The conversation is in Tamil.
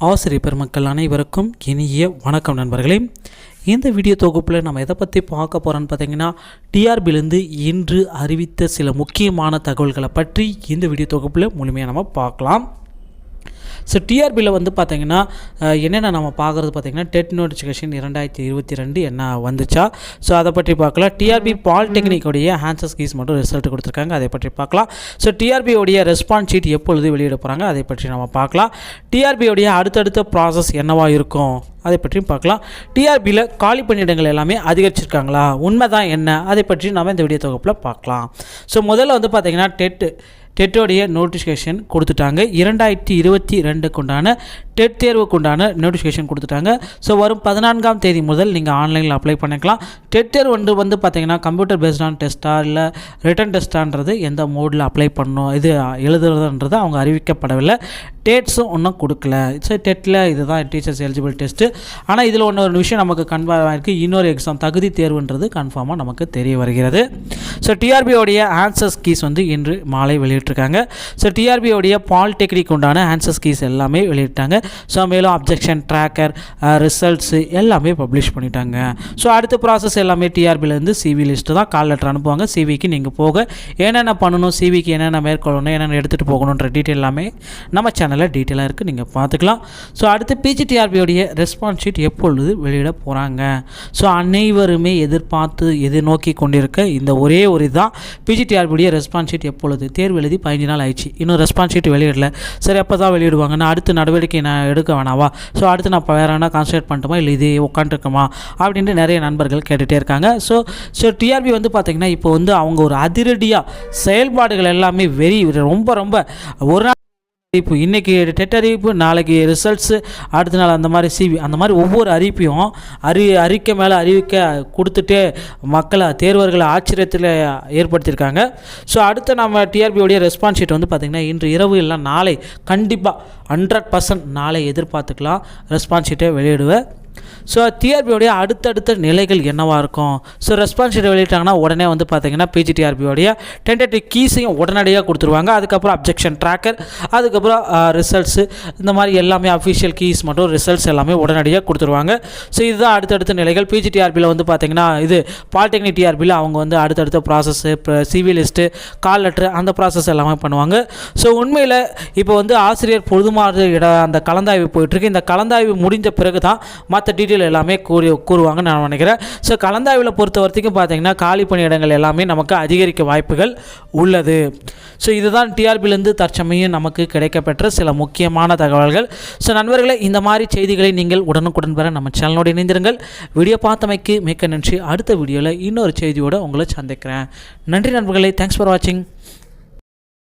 ஆசிரியர் பெருமக்கள் அனைவருக்கும் இனிய வணக்கம் நண்பர்களே. இந்த வீடியோ தொகுப்பில் நம்ம எதை பற்றி பார்க்க போகிறோன்னு பார்த்தீங்கன்னா, டிஆர்பிலேருந்து இன்று அறிவித்த சில முக்கியமான தகவல்களை பற்றி இந்த வீடியோ தொகுப்பில் முழுமையாக நம்ம பார்க்கலாம். ஸோ டிஆர்பியில் வந்து பார்த்திங்கன்னா என்னென்ன நம்ம பார்க்குறது பார்த்திங்கன்னா, டெட் நோட்டிஃபிகேஷன் 2022 என்ன வந்துச்சா, ஸோ அதை பற்றி பார்க்கலாம். டிஆர்பி பாலிடெக்னிக்கோடைய ஆன்சர் கீஸ் மட்டும் ரிசல்ட் கொடுத்துருக்காங்க, அதை பற்றி பார்க்கலாம். ஸோ டிஆர்பியோடைய ரெஸ்பான்ஸ் ஷீட் எப்பொழுது வெளியிட போகிறாங்க அதை பற்றி நம்ம பார்க்கலாம். டிஆர்பியோடைய அடுத்தடுத்த ப்ராசஸ் என்னவாக இருக்கும் அதை பற்றியும் பார்க்கலாம். டிஆர்பியில் காலி பணியிடங்கள் எல்லாமே அதிகரிச்சிருக்காங்களா, உண்மை தான் என்ன, அதை பற்றி நம்ம இந்த வீடியோ தொகுப்பில் பார்க்கலாம். ஸோ முதல்ல வந்து பார்த்திங்கன்னா டெட்டோடைய நோட்டிஃபிகேஷன் கொடுத்துட்டாங்க. 2022 உண்டான டெட் தேர்வுக்குண்டான நோட்டிஃபிகேஷன் கொடுத்துட்டாங்க. ஸோ வரும் 14ஆம் தேதி முதல் நீங்கள் ஆன்லைனில் அப்ளை பண்ணிக்கலாம். டெட் தேர்வு வந்து பார்த்திங்கன்னா கம்ப்யூட்டர் பேஸ்டான டெஸ்ட்டா இல்லை ரிட்டன் டெஸ்ட்டான்றது எந்த மோடில் அப்ளை பண்ணணும், இது எழுதுறதுன்றது அவங்க அறிவிக்கப்படவில்லை. டேட்ஸும் ஒன்றும் கொடுக்கல. ஸோ டெட்டில் இதுதான் டீச்சர்ஸ் எலிஜிபிள் டெஸ்ட்டு. ஆனால் இதில் ஒரு விஷயம் நமக்கு கன்ஃபார்ம் ஆகிருக்கு, இன்னொரு எக்ஸாம் தகுதி தேர்வுன்றது கன்ஃபார்மாக நமக்கு தெரிய வருகிறது. ஸோ டிஆர்பியோடைய ஆன்சர்ஸ் கீஸ் வந்து இன்று மாலை வெளியிட்டிருக்காங்க. ஸோ டிஆர்பியோடைய பாலிடெக்னிக் உண்டான ஆன்சர்ஸ் கீஸ் எல்லாமே வெளியிட்டாங்க. ஸோ மேலும் அப்ஜெக்ஷன் ட்ராக்கர் ரிசல்ட்ஸு எல்லாமே பப்ளிஷ் பண்ணிட்டாங்க. ஸோ அடுத்த ப்ராசஸ் எல்லாமே டிஆர்பிலேருந்து சிவி லிஸ்ட்டு தான் கால் லெட்டர் அனுப்புவாங்க. சிவிக்கு நீங்கள் போக என்னென்ன பண்ணணும், சிவிக்கு என்னென்ன மேற்கொள்ளணும், என்னென்ன எடுத்துகிட்டு போகணுன்ற டீட்டெயில் எல்லாமே நம்ம சேனலில் டீட்டெயிலாக இருக்குது, நீங்கள் பார்த்துக்கலாம். ஸோ அடுத்து பிஜிடிஆர்பியோடைய ரெஸ்பான்ஸ் ஷீட் எப்பொழுது வெளியிட போகிறாங்க. ஸோ அனைவருமே எதிர்நோக்கி கொண்டிருக்க இந்த ஒரே ஒரு இதுதான், பிஜிடிஆர்பியோடைய ரெஸ்பான்ஸ் ஷீட் எப்பொழுது. தேர்வு எழுதி 15 நாள் ஆயிடுச்சு, இன்னும் ரெஸ்பான்ஸ் ஷீட் வெளியிடல. சரி, எப்போ தான் வெளியிடுவாங்க, நான் அடுத்த நடவடிக்கை நான் எடுக்க வேணாவா, ஸோ அடுத்து நான் வேறு என்ன கான்சன்ட்ரேட் பண்ணிட்டோமா இல்லை இது உட்காந்துருக்கோமா அப்படின்ட்டு நிறைய நண்பர்கள் கேட்டுகிட்டே இருக்காங்க. ஸோ டிஆர்பி வந்து பார்த்திங்கன்னா இப்போ வந்து அவங்க ஒரு அதிரடியாக செயல்பாடுகள் எல்லாமே ரொம்ப ஒரு நாள் அறிவிப்பு, இன்றைக்கி டெட் அறிவிப்பு, நாளைக்கு ரிசல்ட்ஸு, அடுத்த நாள் அந்த மாதிரி சிவி, அந்த மாதிரி ஒவ்வொரு அறிவிப்பையும் அறிக்கை மேலே அறிவிக்க கொடுத்துட்டே மக்களை தேர்வர்களை ஆச்சரியத்தில் ஏற்படுத்தியிருக்காங்க. ஸோ அடுத்த நம்ம டிஆர்பியோடைய ரெஸ்பான்ஸ் ஷீட் வந்து பார்த்திங்கன்னா இன்று இரவு இல்லை நாளை கண்டிப்பாக 100% நாளை எதிர்பார்த்துக்கலாம் ரெஸ்பான்ஸ் ஷீட்டை வெளியிடுவேன். ஸோ டிஆர்பியோடைய அடுத்தடுத்த நிலைகள் என்னவாக இருக்கும். ஸோ ரெஸ்பான்ஸ் ஷீட் வெளியிட்டாங்கன்னா உடனே வந்து பார்த்திங்கன்னா பிஜிடிஆர்பியோடைய டென்டேட்டிவ் கீஸையும் உடனடியாக கொடுத்துருவாங்க. அதுக்கப்புறம் அப்ஜெக்ஷன் ட்ராக்கர், அதுக்கப்புறம் ரிசல்ட்ஸு, இந்த மாதிரி எல்லாமே அஃபிஷியல் கீஸ் மற்றும் ரிசல்ட்ஸ் எல்லாமே உடனடியாக கொடுத்துருவாங்க. ஸோ இதுதான் அடுத்தடுத்த நிலைகள். பிஜிடிஆர்பியில் வந்து பார்த்திங்கன்னா இது பாலிடெக்னிக் டிஆர்பியில் அவங்க வந்து அடுத்தடுத்த ப்ராசஸ்ஸு, சிவி லிஸ்ட்டு, கால் லெட்ரு, அந்த ப்ராசஸ் எல்லாமே பண்ணுவாங்க. ஸோ உண்மையில் இப்போ வந்து ஆசிரியர் பொதுமாறு அந்த கலந்தாய்வு போயிட்டுருக்கு. இந்த கலந்தாய்வு முடிஞ்ச பிறகு தான் மற்ற டீட்டெயில் எல்லாமே கூறுவாங்கன்னு நான் நினைக்கிறேன். ஸோ கலந்தாய்வில் பொறுத்த வரைக்கும் பார்த்தீங்கன்னா காலி பணியிடங்கள் எல்லாமே நமக்கு அதிகரிக்க வாய்ப்புகள் உள்ளது. ஸோ இதுதான் டிஆர்பிலேருந்து தற்சமயம் நமக்கு கிடைக்கப்பெற்ற சில முக்கியமான தகவல்கள். ஸோ நண்பர்களே, இந்த மாதிரி செய்திகளை நீங்கள் உடனுக்குடன் பெற நம்ம சேனலோடு இணைந்திருங்கள். வீடியோ பார்த்தமைக்கு மிக்க நன்றி. அடுத்த வீடியோவில் இன்னொரு செய்தியோடு உங்களை சந்திக்கிறேன். நன்றி நண்பர்களே. தேங்க்ஸ் ஃபார் வாட்சிங்.